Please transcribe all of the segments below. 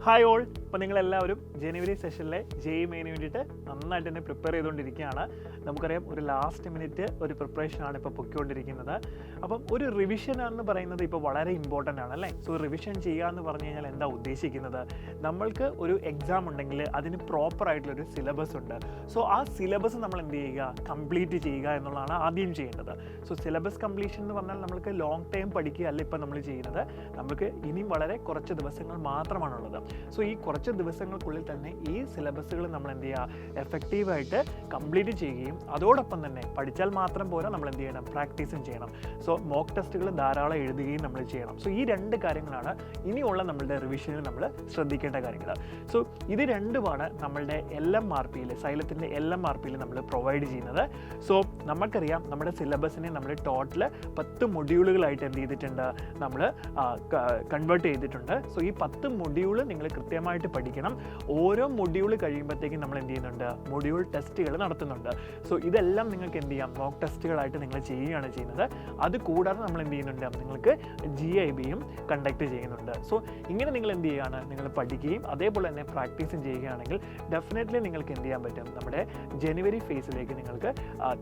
Hi all. അപ്പോൾ നിങ്ങളെല്ലാവരും ജനുവരി സെഷനിലെ JEE main വേണ്ടിയിട്ട് നന്നായിട്ട് തന്നെ പ്രിപ്പയർ ചെയ്തുകൊണ്ടിരിക്കുകയാണ്. നമുക്കറിയാം ഒരു ലാസ്റ്റ് മിനിറ്റ് ഒരു പ്രിപ്പറേഷനാണ് ഇപ്പോൾ പൊയ്ക്കൊണ്ടിരിക്കുന്നത്. അപ്പം ഒരു റിവിഷൻ എന്ന് പറയുന്നത് ഇപ്പോൾ വളരെ ഇമ്പോർട്ടൻ്റ് ആണ് അല്ലേ. സോ റിവിഷൻ ചെയ്യുക എന്ന് പറഞ്ഞു കഴിഞ്ഞാൽ എന്താ ഉദ്ദേശിക്കുന്നത്, നമ്മൾക്ക് ഒരു എക്സാം ഉണ്ടെങ്കിൽ അതിന് പ്രോപ്പറായിട്ടുള്ളൊരു സിലബസ് ഉണ്ട്. സോ ആ സിലബസ് നമ്മൾ എന്ത് ചെയ്യുക, കംപ്ലീറ്റ് ചെയ്യുക എന്നുള്ളതാണ് ആദ്യം ചെയ്യേണ്ടത്. സോ സിലബസ് കംപ്ലീഷൻ എന്ന് പറഞ്ഞാൽ നമ്മൾക്ക് ലോങ് ടൈം പഠിക്കുകയല്ല ഇപ്പോൾ നമ്മൾ ചെയ്യുന്നത്. നമുക്ക് ഇനിയും വളരെ കുറച്ച് ദിവസങ്ങൾ മാത്രമാണുള്ളത്. സോ ഈ കുറച്ച് ദിവസങ്ങൾക്കുള്ളിൽ തന്നെ ഈ സിലബസുകൾ നമ്മൾ എന്ത് ചെയ്യുക, എഫക്റ്റീവായിട്ട് കംപ്ലീറ്റ് ചെയ്യുകയും അതോടൊപ്പം തന്നെ പഠിച്ചാൽ മാത്രം പോരാ, നമ്മൾ എന്ത് ചെയ്യണം, പ്രാക്ടീസും ചെയ്യണം. സോ മോക്ക് ടെസ്റ്റുകൾ ധാരാളം എഴുതുകയും നമ്മൾ ചെയ്യണം. സോ ഈ രണ്ട് കാര്യങ്ങളാണ് ഇനിയുള്ള നമ്മളുടെ റിവിഷനിൽ നമ്മൾ ശ്രദ്ധിക്കേണ്ട കാര്യങ്ങൾ. സോ ഇത് രണ്ടുമാണ് നമ്മളുടെ LMRPയിൽ, സൈലത്തിൻ്റെ LMRPയിൽ നമ്മൾ പ്രൊവൈഡ് ചെയ്യുന്നത്. സോ നമുക്കറിയാം നമ്മുടെ സിലബസിനെ നമ്മൾ ടോട്ടൽ 10 മൊഡ്യൂളുകളായിട്ട് എന്ത് ചെയ്തിട്ടുണ്ട്, നമ്മൾ കൺവേർട്ട് ചെയ്തിട്ടുണ്ട്. സോ ഈ 10 മൊഡ്യൂൾ നിങ്ങൾ കൃത്യമായിട്ട് പഠിക്കണം. ഓരോ മൊഡ്യൂൾ കഴിയുമ്പോഴത്തേക്കും നമ്മൾ എന്ത് ചെയ്യുന്നുണ്ട്, മൊഡ്യൂൾ ടെസ്റ്റുകൾ നടത്തുന്നുണ്ട്. സോ ഇതെല്ലാം നിങ്ങൾക്ക് എന്ത് ചെയ്യാം, മോക്ക് ടെസ്റ്റുകളായിട്ട് നിങ്ങൾ ചെയ്യുകയാണ് ചെയ്യുന്നത്. അത് കൂടാതെ നമ്മൾ എന്ത് ചെയ്യുന്നുണ്ട്, നിങ്ങൾക്ക് GIBയും കണ്ടക്ട് ചെയ്യുന്നുണ്ട്. സോ ഇങ്ങനെ നിങ്ങൾ എന്ത് ചെയ്യുകയാണ്, നിങ്ങൾ പഠിക്കുകയും അതേപോലെ തന്നെ പ്രാക്ടീസും ചെയ്യുകയാണെങ്കിൽ ഡെഫിനറ്റ്ലി നിങ്ങൾക്ക് എന്ത് ചെയ്യാൻ പറ്റും, നമ്മുടെ ജനുവരി ഫേസിലേക്ക് നിങ്ങൾക്ക്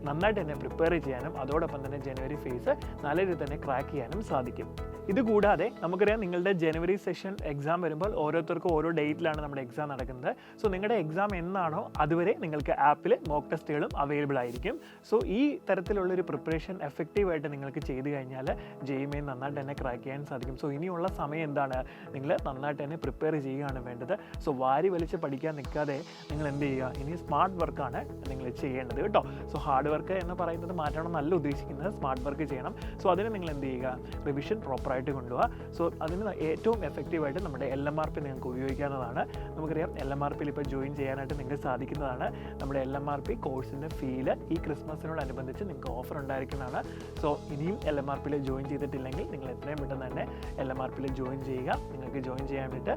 നന്നായിട്ട് തന്നെ പ്രിപ്പയർ ചെയ്യാനും അതോടൊപ്പം തന്നെ ജനുവരി ഫേസ് നല്ല രീതിയിൽ തന്നെ ക്രാക്ക് ചെയ്യാനും സാധിക്കും. ഇതുകൂടാതെ നമുക്കറിയാം നിങ്ങളുടെ ജനുവരി സെഷൻ എക്സാം വരുമ്പോൾ ഓരോരുത്തർക്കും ഓരോ ഡേറ്റിലാണ് നമ്മുടെ എക്സാം നടക്കുന്നത്. സോ നിങ്ങളുടെ എക്സാം എന്നാണോ അതുവരെ നിങ്ങൾക്ക് ആപ്പിൽ മോക്ക് ടെസ്റ്റുകളും അവൈലബിൾ ആയിരിക്കും. സോ ഈ തരത്തിലുള്ളൊരു പ്രിപ്പറേഷൻ എഫക്റ്റീവായിട്ട് നിങ്ങൾക്ക് ചെയ്ത് കഴിഞ്ഞാൽ JEE മെയിൻ നന്നായിട്ട് തന്നെ ക്രാക്ക് ചെയ്യാൻ സാധിക്കും. സോ ഇനിയുള്ള സമയം എന്താണ്, നിങ്ങൾ നന്നായിട്ട് തന്നെ പ്രിപ്പയർ ചെയ്യുകയാണ് വേണ്ടത്. സോ വാരി വലിച്ച് പഠിക്കാൻ നിൽക്കാതെ നിങ്ങൾ എന്ത് ചെയ്യുക, ഇനി സ്മാർട്ട് വർക്കാണ് നിങ്ങൾ ചെയ്യേണ്ടത് കേട്ടോ. സോ ഹാർഡ് വർക്ക് എന്ന് പറയുന്നത് മാറ്റണം എന്നല്ല ഉദ്ദേശിക്കുന്നത്, സ്മാർട്ട് വർക്ക് ചെയ്യണം. സോ അതിന് നിങ്ങൾ എന്ത് ചെയ്യുക, റിവിഷൻ പ്രോപ്പറായിട്ട് കൊണ്ടുപോകുക. സോ അതിന് ഏറ്റവും എഫക്റ്റീവായിട്ട് നമ്മുടെ LMRP നിങ്ങൾക്ക് ഉപയോഗിക്കാവുന്നതാണ്. നമുക്കറിയാം LMRPയിൽ ഇപ്പോൾ ജോയിൻ ചെയ്യാനായിട്ട് നിങ്ങൾക്ക് സാധിക്കുന്നതാണ്. നമ്മുടെ LMRP കോഴ്സിൻ്റെ ഫീല് ഈ ക്രിസ്മസിനോടനുബന്ധിച്ച് നിങ്ങൾക്ക് ഓഫർ ഉണ്ടായിരിക്കുന്നതാണ്. സോ ഇനിയും LMRPയിൽ ജോയിൻ ചെയ്തിട്ടില്ലെങ്കിൽ നിങ്ങൾ എത്രയും പെട്ടെന്ന് തന്നെ LMRPയിൽ ജോയിൻ ചെയ്യുക. നിങ്ങൾക്ക് ജോയിൻ ചെയ്യാൻ വേണ്ടിയിട്ട്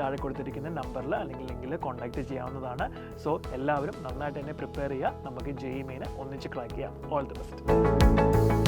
താഴെ കൊടുത്തിരിക്കുന്ന നമ്പറിൽ അല്ലെങ്കിൽ ലിങ്കിൽ കോൺടാക്റ്റ് ചെയ്യാവുന്നതാണ്. സോ എല്ലാവരും നന്നായിട്ട് തന്നെ പ്രിപ്പയർ ചെയ്യുക. നമുക്ക് JEE മെയിൻ ഒന്നിച്ച് ക്രാക്ക് ചെയ്യാം. All the best.